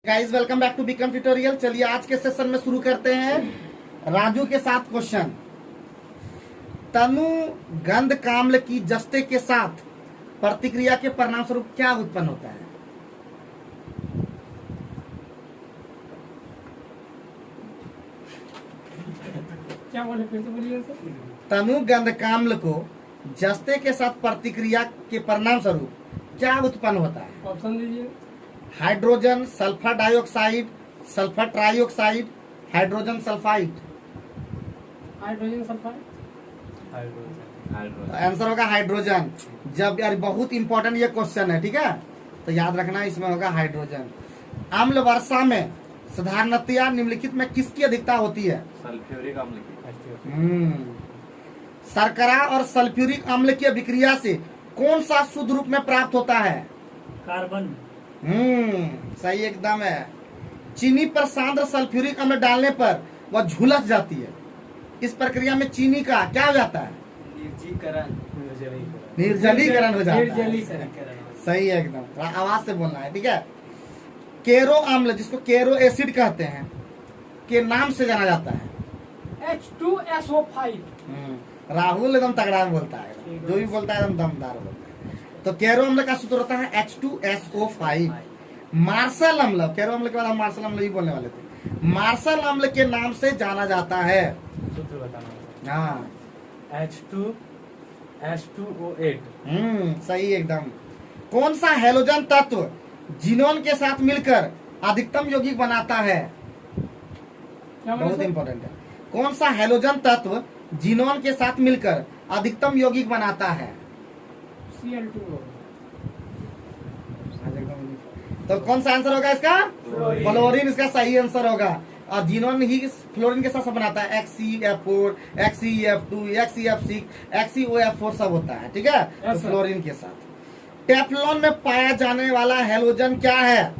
Guys welcome back to BCom tutorial. चलिए आज के सेशन में शुरू करते हैं राजू के साथ क्वेश्चन। तनु गंध काम्ल की जस्ते के साथ प्रतिक्रिया के परिणाम स्वरूप क्या उत्पन्न होता है? क्या बोले, फिर से बोलिए सर। तनु गंध काम्ल को जस्ते के साथ प्रतिक्रिया के परिणाम स्वरूप क्या उत्पन्न होता है? ऑप्शन दीजिए। Hydrogen sulphur dioxide, sulphur trioxide, hydrogen sulphide. Hydrogen sulphide. Answer होगा हाइड्रोजन। जब यार बहुत इंपॉर्टेंट ये क्वेश्चन है, ठीक है, तो याद रखना इसमें होगा हाइड्रोजन। अम्ल वर्षा में साधारणतया निम्नलिखित में किसकी अधिकता होती है? सल्फ्यूरिक अम्ल की। शर्करा और सल्फ्यूरिक अम्ल की अभिक्रिया से कौन सा शुद्ध रूप में प्राप्त होता है? कार्बन। सही एकदम है। चीनी पर सांद्र सल्फ्यूरिक अम्ल डालने पर वह झुलस जाती है। इस प्रक्रिया में चीनी का क्या हो जाता है? निर्जलीकरण हो जाता है। सही है एकदम। थोड़ा आवाज से बोलना है, ठीक है। केरो अम्ल, जिसको केरो एसिड कहते हैं, के नाम से जाना जाता है। H2SO5। राहुल एकदम तगड़ा बोलता है, जो भी बोलता है एकदम दमदार बोलता है। तो केरो अम्ल का सूत्र होता है H2SO5। मार्शल अम्ल, केरो अम्ल के बाद हम मार्शल अम्ल ही बोलने वाले थे। मार्शल अम्ल के नाम से जाना जाता है। सूत्र बताना। हाँ, H2O8। सही एकदम। कौन सा हैलोजन तत्व जिनोन के साथ मिलकर अधिकतम यौगिक बनाता है? बहुत इंपॉर्टेंट है। कौन सा हैलोजन तत्व जिनोन के साथ मिलकर अधिकतम यौगिक बनाता है? Cl2O। तो कौन सा आंसर होगा इसका? फ्लोरीन इसका सही आंसर होगा। और जिनोन ही फ्लोरीन के साथ बनाता है। XeF4, XeF2, XeF6, XeOF4 सब होता है, ठीक है। तो फ्लोरीन के साथ। टेफ्लॉन में पाया जाने वाला हैलोजन क्या है?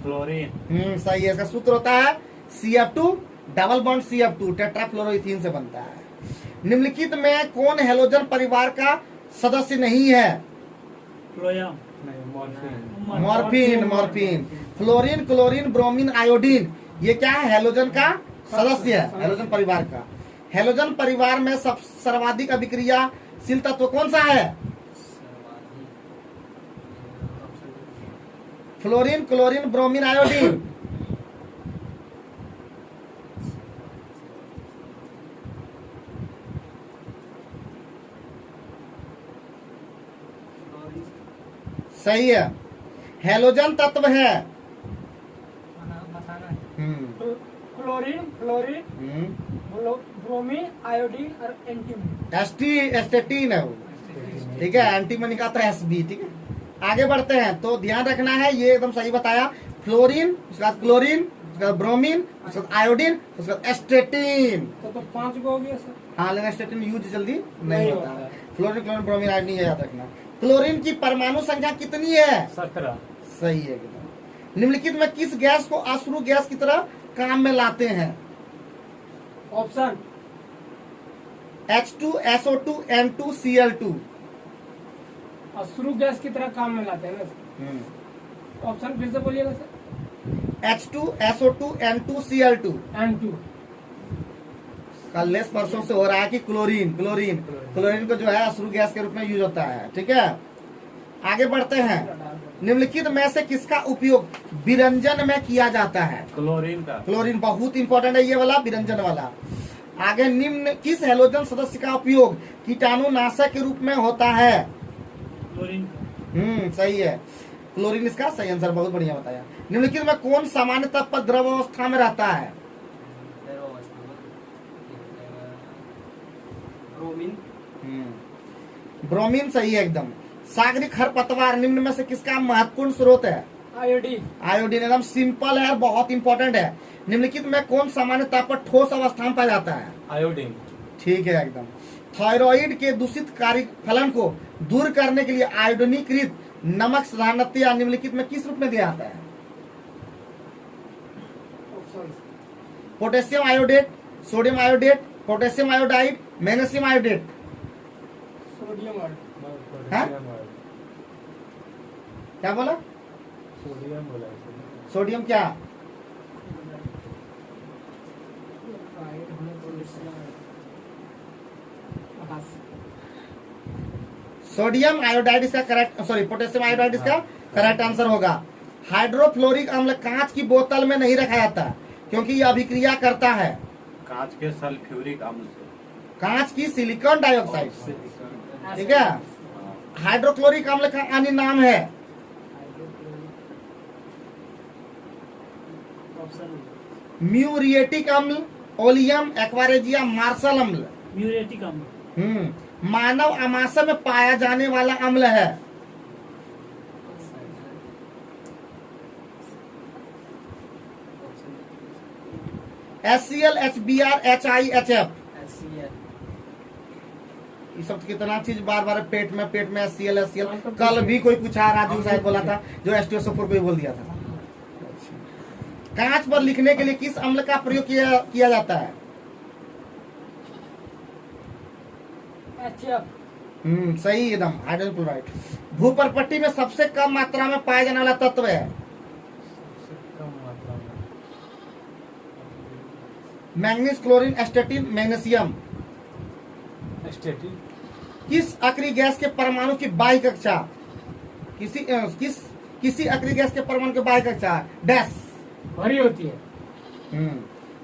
फ्लोरीन। सही है। इसका सूत्र होता है CF2 double bond CF2 tetrafluoroethene से बनता है। निम्नलिखित में कौन हैलोजन परिवार का सदस्य नहीं है? Morphine. Fluorine, chlorine, bromine, iodine, ये क्या है? हैलोजन का सदस्य है, हैलोजन परिवार का। हैलोजन परिवार में सर्वाधिक अभिक्रियाशील तत्व कौन सा है? Fluorine, chlorine, bromine, iodine. सही है। हैलोजन तत्व है। क्लोरीन, ब्रोमीन, आयोडीन और एंटीमनी। एस्टेटीन है वो, ठीक है। एंटीमनी का तो SB, ठीक है। आगे बढ़ते हैं तो ध्यान रखना है, ये एकदम सही बताया। फ्लोरीन, उसके बाद क्लोरीन, उसके बाद ब्रोमीन, उसके बाद आयोडीन, उसके बाद एस्टेटीन। तो 5 गो हो गया सर। हाँ, लेकिन एस्टेटीन यूज जल्दी नहीं होता है। फ्लोरीन, क्लोरीन, ब्रोमीन, आयोडीन याद रखना। क्लोरीन की परमाणु संख्या कितनी है? 17। सही है एकदम। निम्नलिखित में किस गैस को अश्रु गैस की तरह काम में लाते हैं? Option H2SO2 N2Cl2। अश्रु गैस की तरह काम में लाते हैं ना। ऑप्शन फिर से बोलिएगा सर। H2SO2 N2Cl2। N2। कल लेस परसों से हो रहा है कि क्लोरीन को जो है अश्रु गैस के रूप में यूज होता है, ठीक है। आगे बढ़ते हैं। निम्नलिखित में से किसका उपयोग विरंजन में किया जाता है? क्लोरीन का। क्लोरीन बहुत इंपॉर्टेंट है ये वाला, विरंजन वाला। आगे निम्न किस हैलोजन सदस्य का उपयोग कीटाणुनाशक के रूप में होता है? क्लोरीन। सही है। क्लोरीन इसका सही आंसर, बहुत बढ़िया बताया। निम्नलिखित में कौन सामान्य ताप पर द्रव अवस्था में रहता है? ब्रोमीन सही है एकदम। सागरिक खरपतवार निम्न में से किसका महत्वपूर्ण स्रोत है? आयोडीन एकदम सिंपल है और बहुत इंपॉर्टेंट है। निम्नलिखित में कौन सामान्य ताप पर ठोस अवस्था में पाया जाता है? आयोडीन। ठीक है एकदम। थायराइड के दूषित कार्य फलन को दूर करने के लिए आयोडीनीकृत नमक साधारणतया निम्नलिखित में किस रूप में दिया जाता है? Potassium iodate, sodium iodate, potassium iodide, magnesium iodate. क्या बोला? सोडियम बोला। सोडियम क्या? सोडियम आयोडाइड इसका करेक्ट, सॉरी पोटेशियम आयोडाइड इसका करेक्ट आंसर होगा। हाइड्रोफ्लोरिक अम्ल कांच की बोतल में नहीं रखा जाता क्योंकि यह अभिक्रिया करता है कांच के सल्फ्यूरिक अम्ल से। कांच की सिलिकॉन डाइऑक्साइड से, ठीक है। हाँ, हाइड्रोक्लोरिक अम्ल का अन्य नाम है म्यूरिएटिक अम्ल, ओलियम, एक्वारेजिया, मार्शल अम्ल। म्यूरेटिक अम्ल। मानव आमाशय में पाया जाने वाला अम्ल है HCl, HBr, HIHF। ये सब कितना चीज बार बार पेट में HCl। कल भी कोई पूछा, राजू साहब बोला था जो H2SO4 को ही बोल दिया था। कांच पर लिखने के लिए किस अम्ल का प्रयोग किया जाता है? सही एकदम, हाइड्रोजन क्लोराइड। भूपर्पट्टी में सबसे कम मात्रा में पाया जाने वाला तत्व है कम मात्रा में मैंगनीज, क्लोरीन, एस्टेटिन, मैग्नीशियम। एस्टेटिन। किस अक्रिय गैस के परमाणु की बाह्य कक्षा किसी अक्रिय गैस के परमाणु की बाह्य कक्षा डैश भरी होती है,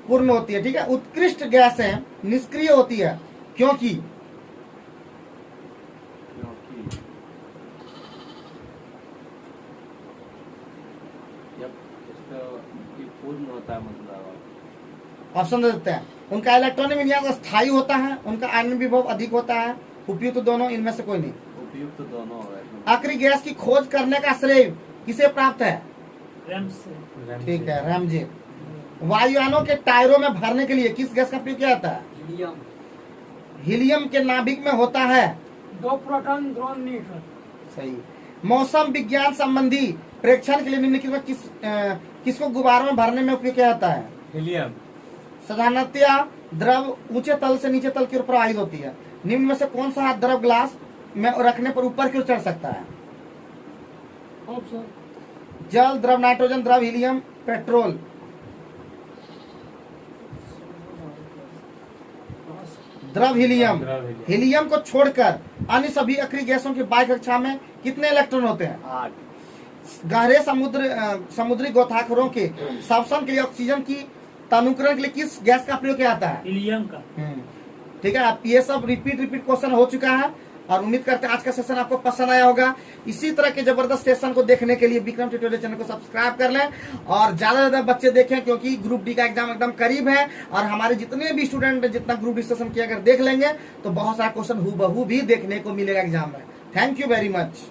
पूर्ण होती है, ठीक है। उत्कृष्ट गैस है, निष्क्रिय होती है क्योंकि जब इसका ये पूर्ण होता है मतलब ऑप्शन दे देते हैं। उनका इलेक्ट्रॉनिक विन्यास स्थायी होता है, उनका आयन विभव अधिक होता है, उपयुक्त दोनों, इनमें से कोई नहीं। उपयुक्त दोनों है। अक्रिय गैस की खोज करने का श्रेय किसे प्राप्त है? रैम्स से। ठीक है, रैमजे। वायुयानों के टायरों में भरने के लिए किस गैस का प्रयोग किया जाता है? हीलियम के नाभिक में होता है 2 प्रोटॉन 2 न्यूट्रॉन। सही। मौसम विज्ञान संबंधी प्रेक्षण के लिए निम्नलिखित में किसको गुब्बारों में भरने में उपयोग किया जाता है? हीलियम। साधारणतया द्रव ऊंचे तल से नीचे तल की ओर प्रवाहित होती है। निम्न में से कौन सा द्रव ग्लास में रखने पर ऊपर की ओर चढ़ सकता है? ऑप्शन जल, द्रव नाइट्रोजन, द्रव हीलियम, पेट्रोल। द्रव हीलियम। हीलियम को छोड़कर अन्य सभी अक्रिय गैसों की बाह्य कक्षा में कितने इलेक्ट्रॉन होते हैं? 8। गहरे समुद्री गोताखोरों के श्वसन के लिए ऑक्सीजन की तनुकरण के लिए किस गैस का प्रयोग किया जाता है? हीलियम का। ठीक है, आप ये सब रिपीट क्वेश्चन हो चुका है और उम्मीद करते हैं आज का सेशन आपको पसंद आया होगा। इसी तरह के जबरदस्त सेशन को देखने के लिए विक्रम ट्यूटोरियल चैनल को सब्सक्राइब कर लें और ज्यादा से ज्यादा बच्चे देखें क्योंकि ग्रुप डी का एग्जाम एकदम करीब है और हमारे जितने भी स्टूडेंट जितना ग्रुप डिस्कशन किया अगर देख लेंगे तो बहुत सारा क्वेश्चन हूबहू भी देखने को मिलेगा एग्जाम में। Thank you very much.